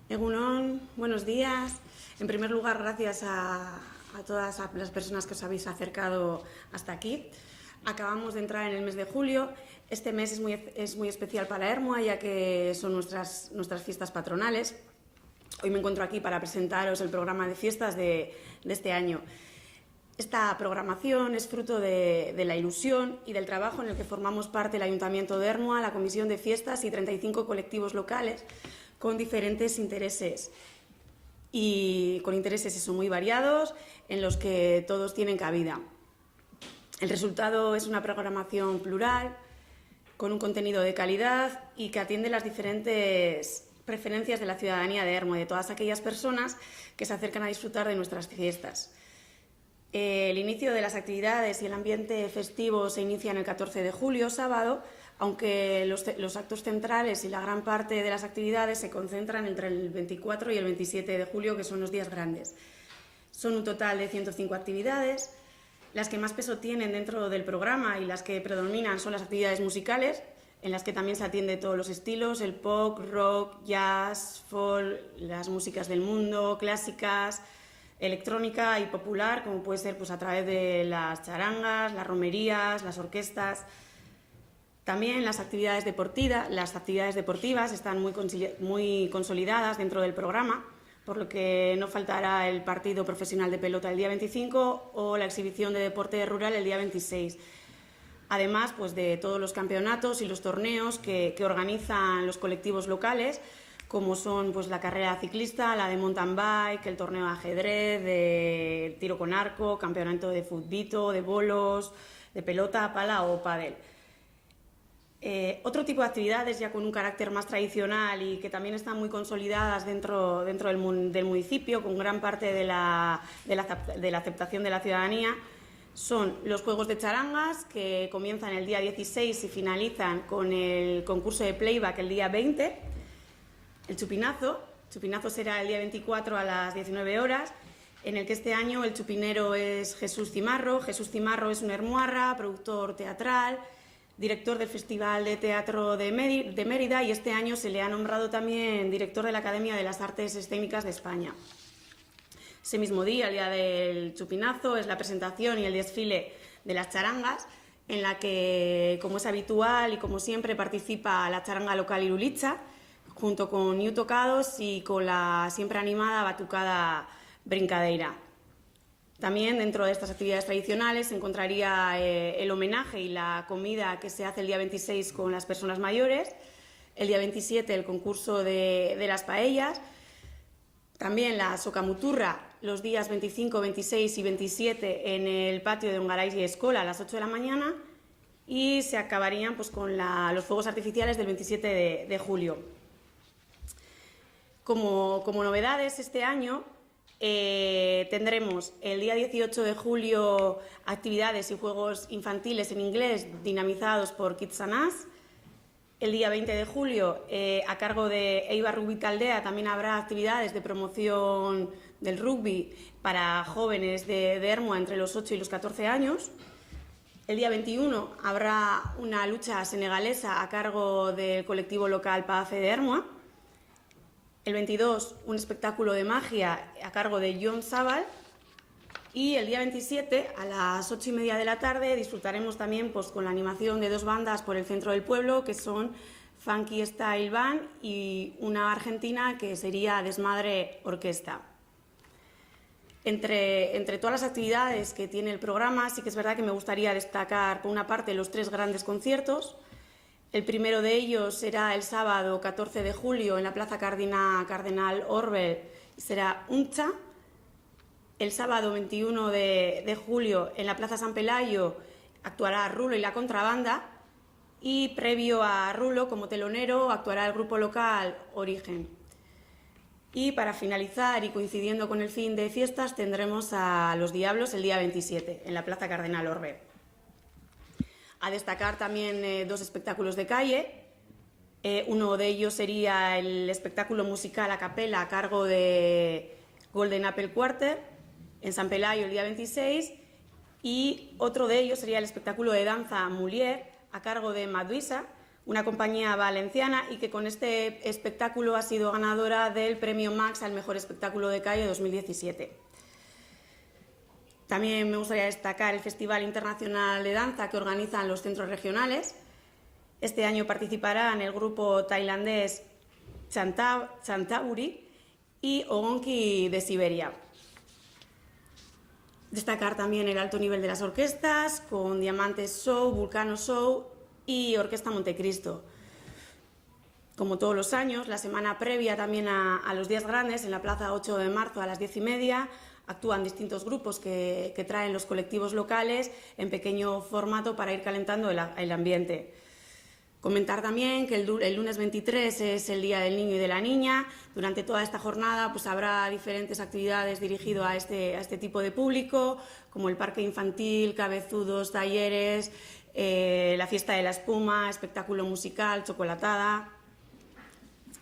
Egunon, buenos días. En primer lugar, gracias a todas las personas que os habéis acercado hasta aquí. Acabamos de entrar en el mes de julio. Este mes es muy especial para Ermua, ya que son nuestras fiestas patronales. Hoy me encuentro aquí para presentaros el programa de fiestas de este año. Esta programación es fruto de la ilusión y del trabajo en el que formamos parte el Ayuntamiento de Ermua, la Comisión de Fiestas y 35 colectivos locales con diferentes intereses y con intereses muy variados en los que todos tienen cabida. El resultado es una programación plural, con un contenido de calidad y que atiende las diferentes preferencias de la ciudadanía de Ermua y de todas aquellas personas que se acercan a disfrutar de nuestras fiestas. El inicio de las actividades y el ambiente festivo se inician el 14 de julio, sábado, aunque los actos centrales y la gran parte de las actividades se concentran entre el 24 y el 27 de julio, que son los días grandes. Son un total de 105 actividades. Las que más peso tienen dentro del programa y las que predominan son las actividades musicales, en las que también se atiende todos los estilos: el pop, rock, jazz, folk, las músicas del mundo, clásicas, electrónica y popular, como puede ser a través de las charangas, las romerías, las orquestas. También las actividades deportivas están muy consolidadas dentro del programa, por lo que no faltará el partido profesional de pelota el día 25 o la exhibición de deporte rural el día 26. Además, de todos los campeonatos y los torneos que organizan los colectivos locales, como son la carrera ciclista, la de mountain bike, el torneo de ajedrez, de tiro con arco, campeonato de futbito, de bolos, de pelota, pala o pádel. Otro tipo de actividades ya con un carácter más tradicional y que también están muy consolidadas dentro del municipio, con gran parte de la aceptación de la ciudadanía, son los juegos de charangas, que comienzan el día 16 y finalizan con el concurso de playback el día 20. El chupinazo será el día 24 a las 19 horas, en el que este año el chupinero es Jesús Cimarro. Jesús Cimarro es un ermuarra, productor teatral, director del Festival de Teatro de Mérida, y este año se le ha nombrado también director de la Academia de las Artes Escénicas de España. Ese mismo día, el día del chupinazo, es la presentación y el desfile de las charangas, en la que, como es habitual y como siempre, participa la charanga local Irulicha, junto con New Tocados y con la siempre animada Batucada Brincadeira. También dentro de estas actividades tradicionales se encontraría el homenaje y la comida que se hace el día 26 con las personas mayores, el día 27 el concurso de las paellas, también la socamuturra los días 25, 26 y 27 en el patio de Ongarais y Escola a las 8 de la mañana, y se acabarían con los fuegos artificiales del 27 de julio. Como novedades este año, tendremos el día 18 de julio actividades y juegos infantiles en inglés dinamizados por Kids and Us. El día 20 de julio, a cargo de Eibar Rugby Taldea, también habrá actividades de promoción del rugby para jóvenes de Ermua entre los 8 y los 14 años. El día 21 habrá una lucha senegalesa a cargo del colectivo local PAFE de Ermua. El 22, un espectáculo de magia a cargo de John Zabal. Y el día 27, a las 8:30 de la tarde, disfrutaremos también con la animación de dos bandas por el centro del pueblo, que son Funky Style Band y una argentina que sería Desmadre Orquesta. Entre todas las actividades que tiene el programa, sí que es verdad que me gustaría destacar, por una parte, los 3 grandes conciertos. El primero de ellos será el sábado 14 de julio en la Plaza Cardenal Orwell, y será Uncha. El sábado 21 de julio en la Plaza San Pelayo actuará Rulo y la Contrabanda, y previo a Rulo, como telonero, actuará el grupo local Origen. Y para finalizar, y coincidiendo con el fin de fiestas, tendremos a Los Diablos el día 27 en la Plaza Cardenal Orwell. A destacar también 2 espectáculos de calle. Uno de ellos sería el espectáculo musical a capela a cargo de Golden Apple Quarter en San Pelayo el día 26, y otro de ellos sería el espectáculo de danza Mulier a cargo de Maduisa, una compañía valenciana, y que con este espectáculo ha sido ganadora del Premio Max al Mejor Espectáculo de Calle 2017. También me gustaría destacar el Festival Internacional de Danza que organizan los centros regionales. Este año participarán el grupo tailandés Chantaburi y Ogonki de Siberia. Destacar también el alto nivel de las orquestas, con Diamantes Show, Vulcano Show y Orquesta Montecristo. Como todos los años, la semana previa también a los días grandes, en la Plaza 8 de marzo a las 10:30, actúan distintos grupos que traen los colectivos locales en pequeño formato para ir calentando el ambiente. Comentar también que el lunes 23 es el Día del Niño y de la Niña. Durante toda esta jornada pues, habrá diferentes actividades dirigidas a este tipo de público, como el parque infantil, cabezudos, talleres, la fiesta de la espuma, espectáculo musical, chocolatada.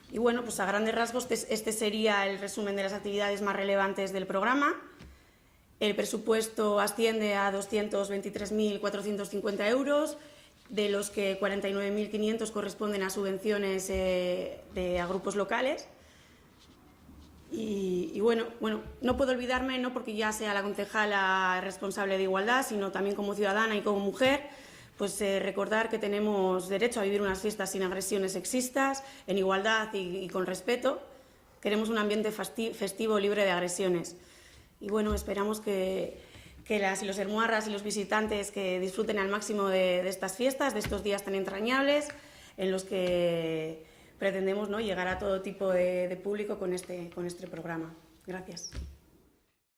Y bueno, pues a grandes rasgos este sería el resumen de las actividades más relevantes del programa. El presupuesto asciende a 223.450 euros, de los que 49.500 corresponden a subvenciones a grupos locales. Y bueno, no puedo olvidarme, no porque ya sea la concejala responsable de igualdad, sino también como ciudadana y como mujer, pues recordar que tenemos derecho a vivir unas fiestas sin agresiones sexistas, en igualdad y con respeto. Queremos un ambiente festivo libre de agresiones. Y bueno, esperamos que las y los hermuarras y los visitantes que disfruten al máximo de estas fiestas, de estos días tan entrañables, en los que pretendemos, ¿no?, llegar a todo tipo de público con este programa. Gracias.